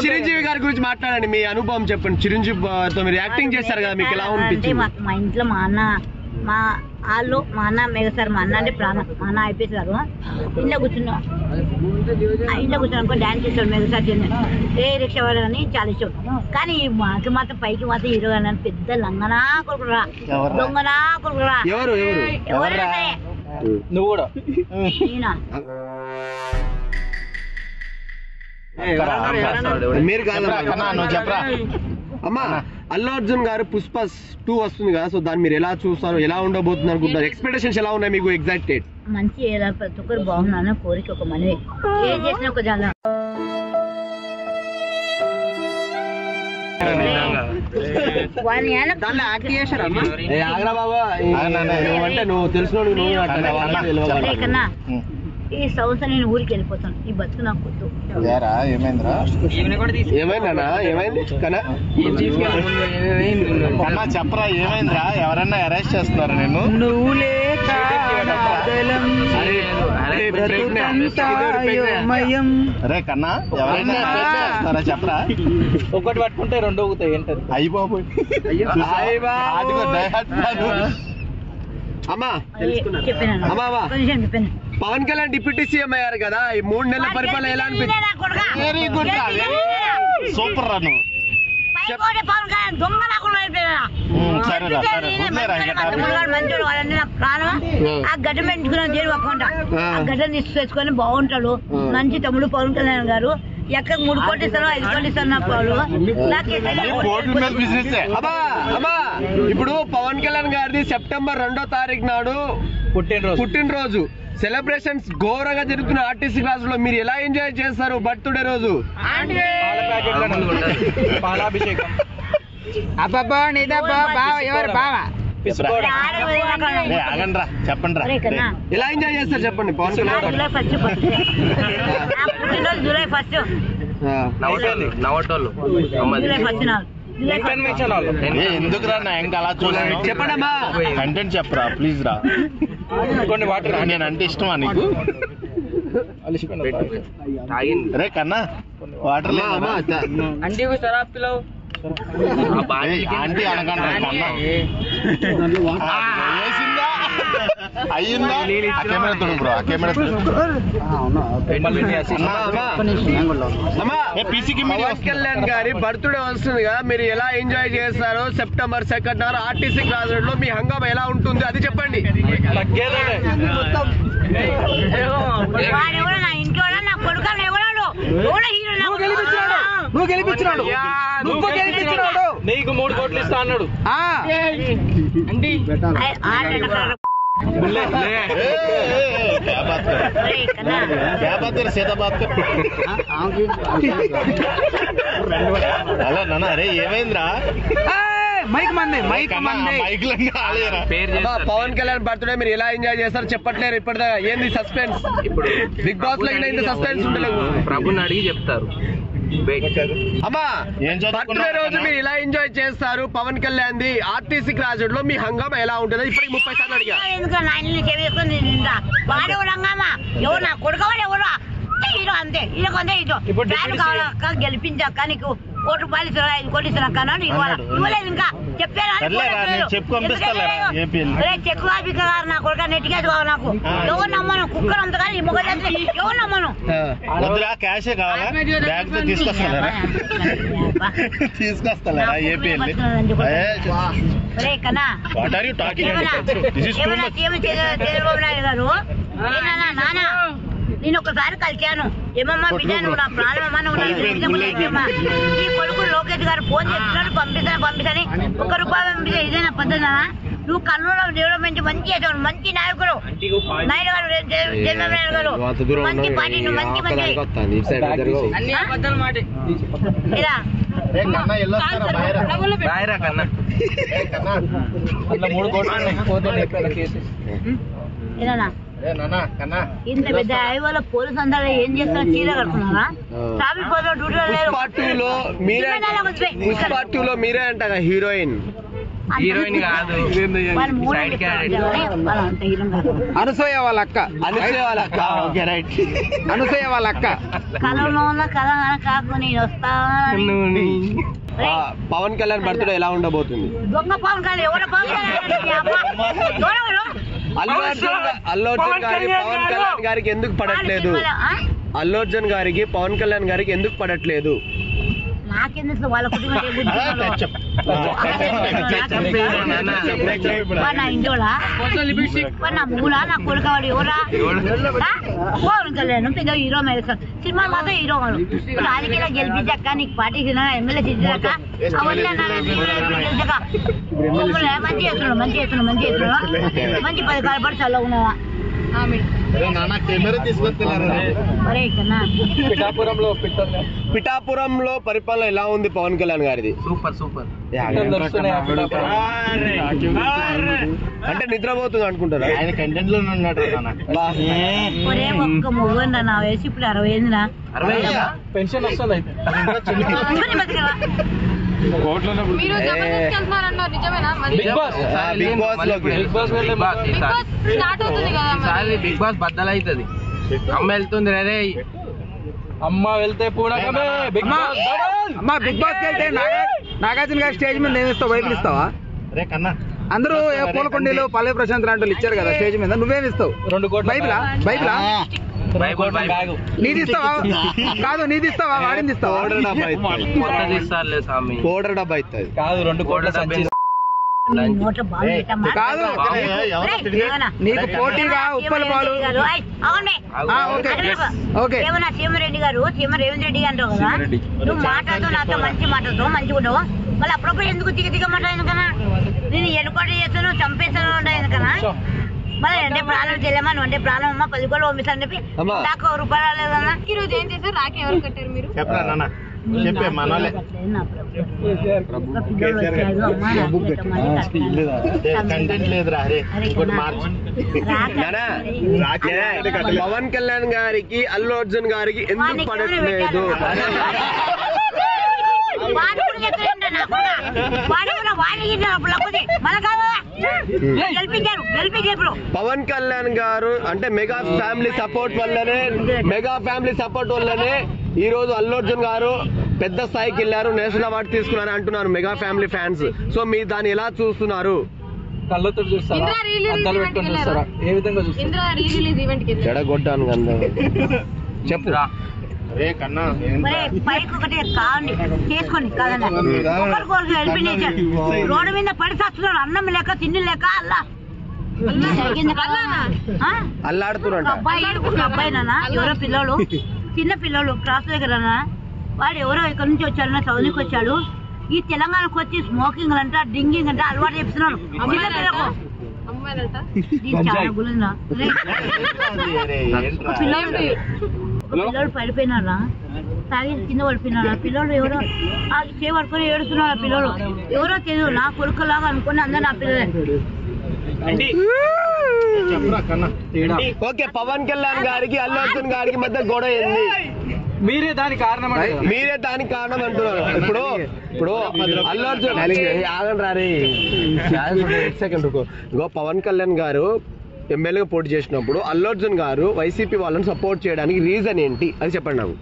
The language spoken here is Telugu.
చిరంజీవి గారి గురించి మాట్లాడండి, మీ అనుభవం చెప్పండి. చిరంజీవితో మీరు యాక్టింగ్ చేస్తారు కదా, మీకు ఎలా అనిపించింది? మా ఇంట్లో మా అన్న మెగాసార్, మా అన్న అంటే ప్రాణం. మా అన్న అయిపోతారు ఇంట్లో కూర్చున్నాం అనుకో డాన్స్ చేస్తాడు మెగాసార్. ఏ రిక్షా వాడని చాలా ఇష్టం. కానీ మాకు మాత్రం పైకి మాత్రం హీరో అని పెద్ద లంగనా కొడుకురా, దొంగనా కొడుకురా. ఎవరైనా నువ్వు కూడా మీరు చెప్పరా అమ్మా? అల్లు అర్జున్ గారు పుష్ప 2 వస్తుంది కదా, సో దాన్ని మీరు ఎలా చూస్తారు, ఎలా ఉండబోతుంది అనుకుంటారు? ఎక్స్పెక్టేషన్స్ ఎలా ఉన్నాయి మీకు? ఎగ్జైటెడ్? మంచి ప్రతి ఒక్కరు బాగున్నాను కోరిక ఒక మనవి. ఏం చేసినా ఒక చాలా అంటే నువ్వు తెలిసిన కన్నా ఈ సంవత్సరం నేను ఊరికి వెళ్ళిపోతాను. ఈ బతుకు నాకు కొట్టు. ఏమైందా? ఏమైంది చెప్పరా? ఏమైందిరా? ఎవరన్నా అరెస్ట్ చేస్తున్నారు నేను? నువ్వు అరే కన్నా ఎవరైనా చేస్తారా చెప్పరా? ఒకటి పట్టుకుంటే రెండు అవుతాయి. ఏంటది? అయిపోయి అమ్మా పవన్ కళ్యాణ్ డిప్యూటీ సీఎం అయ్యారు కదా, ఈ 3 నెలల పరిపాలన ఎలా అనిపించింది? వెరీ గుడ్, సూపర్ రా నువ్వు. ఆ గడ్డ పెంచుకున్నాను దేని ఒక్కంట. ఆ గడ్డని తీసుకొని బాగుంటాడు మంచి తమ్ముడు పవన్ కళ్యాణ్ గారు. ఎక్కడ 3 కోట్లు ఇస్తారో 5 కోట్లు ఇస్తారు నా పాలు. ఇప్పుడు పవన్ కళ్యాణ్ గారిది సెప్టెంబర్ 2వ తారీఖు నాడు పుట్టినరోజు సెలబ్రేషన్స్ ఘోరంగా జరుగుతున్న ఆర్టీసీ క్లాస్ లో. మీరు ఎలా ఎంజాయ్ చేస్తారు బర్త్డే రోజు? పాలాభిషేకం చెప్పండి. ఎలా ఎంజాయ్ చేస్తారు చెప్పండి పవన్ కళ్యాణ్? జూలై 1 ఎందుకురా నా ఇంకా అలా చూడండి. చెప్పండమ్మా, కంటెంట్ చెప్పరా ప్లీజ్ రా. కొన్ని వాటర్ నేను అంటే ఇష్టమా నీకు? రే కన్నా వాటర్ అంటే ఆంటీ అనకండి. అయ్యిందా? కెమెరా తోడు బ్రో, ఆ కెమెరా పవన్ కళ్యాణ్ గారి బర్త్డే వస్తుంది కదా, మీరు ఎలా ఎంజాయ్ చేస్తారు? సెప్టెంబర్ 2nd నాడు ఆర్టీసీ క్లాస్ రోడ్ లో మీ హంగామా ఎలా ఉంటుంది అది చెప్పండి. నువ్వు గెలిపించినాడు, నీకు 3 కోట్లు ఇస్తా అన్నాడు. అలా నాన్న అరే ఏమైందిరా? పవన్ కళ్యాణ్ బర్త్డే మీరు ఎలా ఎంజాయ్ చేస్తారు చెప్పట్లేరు ఇప్పటిదాకా. ఏంది సస్పెన్స్? ఇప్పుడు బిగ్ బాస్ లో ఇంత సస్పెన్స్ ఉండలేదు. ప్రభుని అడిగి చెప్తారు. అమ్మా బర్త్డే రోజు మీరు ఎలా ఎంజాయ్ చేస్తారు? Pawan Kalyan the RTC class road లో మీ హంగామా ఎలా ఉంటుంది? ఇప్పటికి 30 సార్లు అడిగా. అంతే గెలిపించాక నీకు ₹1 ఇస్తున్నా 5 కోట్లు ఇస్తున్నా కన్నా ఇవ్వలేదు. ఇంకా చెప్పాను చెక్ గారు నా కొడుక నెట్టికేది కావాలి నాకు. ఎవరు నమ్మను కుక్కర్ అంత కానీ మొగ ఎవరు నమ్మను. క్యాషే కావాలా? బ్యాగ్ తీసుకొస్తారా? తీసుకొస్తారా? ఏపీ చంద్రబాబు నాయుడు గారు నానా నేను ఒకసారి కలిశాను. ఏమమ్మా బిడ్డ నువ్వు నా ప్రాణమమ్మా, నువ్వు ఈ కొడుకు లోకేష్ గారు ఫోన్ చేస్తున్నాడు పంపిస్తాని ₹1 పంపిస్తే ఇదేనా పద్ధతి? నువ్వు కర్నూలు డెవలప్మెంట్ మంచి చేసావు, మంచి నాయకుడు నాయుడు గారు, చంద్రబాబు నాయుడు గారు మంచి పార్టీ, నువ్వు మంచి మంచి ఇంత పెద్ద హైవేలో పోలీసు అందరూ ఏం చేస్తున్నారు? చీర కడుతున్నారా? ట్రాఫిక్ పోలీసులు డ్యూటీలో లేరు. పుష్ప 2 లో మీరే అంట హీరోయిన్. హీరోయిన్ కాదు, వాళ్ళు మూడు సైడ్ క్యారెక్టర్. వాళ్ళు అంత హీరోయిన్ కాదు. అనసూయ వాళ్ళ అక్క. అనుసూయ వాళ్ళ అక్క. Okay right. అనసూయ వాళ్ళ అక్క. కలలో ఉన్న కళ కాకు నేను వస్తాను. పవన్ కళ్యాణ్ బర్త్డే ఎలా ఉండబోతుంది? దొంగ పవన్ కళ్యాణ్ ఎవరో పవన్ కళ్యాణ్ అల్లు అర్జున్ గారి పవన్ కళ్యాణ్ గారికి ఎందుకు పడట్లేదు? అల్లు అర్జున్ గారికి పవన్ కళ్యాణ్ గారికి ఎందుకు పడట్లేదు? నాకెందుకు వాళ్ళ కుటుంబం నా ఇంటోడా నా మూలా నా కొడుకవాడు ఎవరా? పవన్ కళ్యాణ్ పెద్ద హీరో మేస్తారు. సినిమా మాత్రం హీరో వాడు. రాజకీయాలు గెలిపించాక నీకు పార్టీ ఎమ్మెల్యే చేసాక మంచి చేస్తున్నాడు, మంచి చేస్తున్నాడు, మంచి చేస్తున్నాడు, మంచి పథకాలు పడి చల్లగా ఉన్నదా? పిఠాపురంలో పరిపాలన ఎలా ఉంది పవన్ కళ్యాణ్ గారిది? Super super. అంటే నిద్రపోతుంది అనుకుంటారా? ఆయన కంటెంట్ లో ఉన్నాడు. ఒరే ఒక్క మొగ్గు నా వయసు ఇప్పుడు 60 ఏందిరా? పెన్షన్ వస్తుంది అయితే. మీరు జబర్దస్త్ వెళ్తున్నారన్నారు, నిజమేనా? బిగ్ బాస్ స్టార్ట్ అవుతుంది కదా మరి. బిగ్ బాస్ బద్దలైతుంది. అమ్మ వెళ్తుంది రే. అమ్మ వెళ్తే పూనకమే. బిగ్ బాస్ అమ్మ బిగ్ బాస్ వెళ్తే నాగార్జున గారి స్టేజ్ మీద నేమిస్తావు, బైబిల్ ఇస్తావా? రే కన్నా అందరూ పూలకొండీలు పల్లె ప్రశాంత్ లాంటి ఇచ్చారు కదా స్టేజ్ మీద, నువ్వేమిస్తావు? 2 కోట్ల బైబిలా? బైబిలా నీది ఇస్తావా? కాదు నీది ఇస్తావా? వాడింది ఇస్తావా? ఇస్తారులే స్వామి. పౌడర్ డబ్బా అవుతుంది కాదు 2 కోట్ల సంచి కాదు. నీకు పోటీగా ఉప్పల పాలు. ఏమన్నా సీమరెడ్డి గారు, రేవంత్ రెడ్డి అంటావు కదా, నువ్వు మాట్లాడుతూ నాతో మంచి మాట్లాడుతావు, మంచిగా ఉండవు. మళ్ళీ అప్పుడప్పుడు ఎందుకు దిగ మాట్లాడు ఎందుకన్నా? నేను ఎన్నుకోట చేస్తాను, చంపేస్తాను ఉంటా ఎందుకన్నా? మళ్ళీ అంటే ప్రాణం చెల్లెమ్మా, నువ్వు అంటే ప్రాణం అమ్మ 10 కోట్లు పంపిస్తాను చెప్పి నాకు రూపాయలు రాలేదన్నా. ఈ రోజు ఏం చేశారు? రాకి ఎవరు కట్టారు మీరు? చెప్పరా నాన్న, చెప్పే మనోలే. కంటెంట్ లేదురా. పవన్ కళ్యాణ్ గారికి అల్లు అర్జున్ గారికి ఎందుకు పడట్లేదు? పవన్ కళ్యాణ్ గారు అంటే మెగా ఫ్యామిలీ సపోర్ట్ వల్లనే ఈ రోజు అల్లు అర్జున్ గారు పెద్ద స్థాయికి వెళ్ళారు, నేషనల్ అవార్డు తీసుకున్నారు అంటున్నారు మెగా ఫ్యామిలీ ఫ్యాన్స్. సో మీరు దాన్ని ఎలా చూస్తున్నారు? కళ్ళతో చూస్తారా? అద్దాలు పెట్టుకొని చూస్తారా? ఏ విధంగా చూస్తారు? చెడగొట్టాను చెప్పు. పైకి ఒకటి కావండి చేసుకోండి కాదన్నా. ఒకరికొకరు హెల్ప్ రోడ్డు మీద పడి వస్తున్నాడు, అన్నం లేక తిండి లేక అల్లా అల్లాడుతున్నారు. అబ్బాయి నాన్న ఎవరో పిల్లలు, చిన్న పిల్లలు క్రాస్ దగ్గర వాడు ఎవరో ఇక్కడ నుంచి వచ్చాడు, చదువుకి వచ్చాడు. ఈ తెలంగాణకు వచ్చి స్మోకింగ్ అంట, డ్రింకింగ్ అంట అలవాటు చేస్తున్నాడు చిన్న పిల్లకు. పిల్లలు పడిపోయినారా, తాగి కింద పడిపోయినారా? పిల్లలు ఎవరో చేపడుకొని ఏడుస్తున్నారు. పిల్లలు ఎవరో తెలియదు, నా కొడుకులాగా అనుకుని అందరు నా పిల్లలు. ఓకే, పవన్ కళ్యాణ్ గారికి అల్లు అర్జున్ గారికి మధ్య గొడవ ఏంది? మీరే దానికి కారణం అంటున్నారు. ఇప్పుడు అల్లు అర్జున్ ఆగండి రారే సెకండ్. ఇగో పవన్ కళ్యాణ్ గారు ఎమ్మెల్యేగా పోటీ చేసినప్పుడు అల్లు అర్జున్ గారు వైసీపీ వాళ్ళని సపోర్ట్ చేయడానికి రీజన్ ఏంటి అది చెప్పండి నాకు.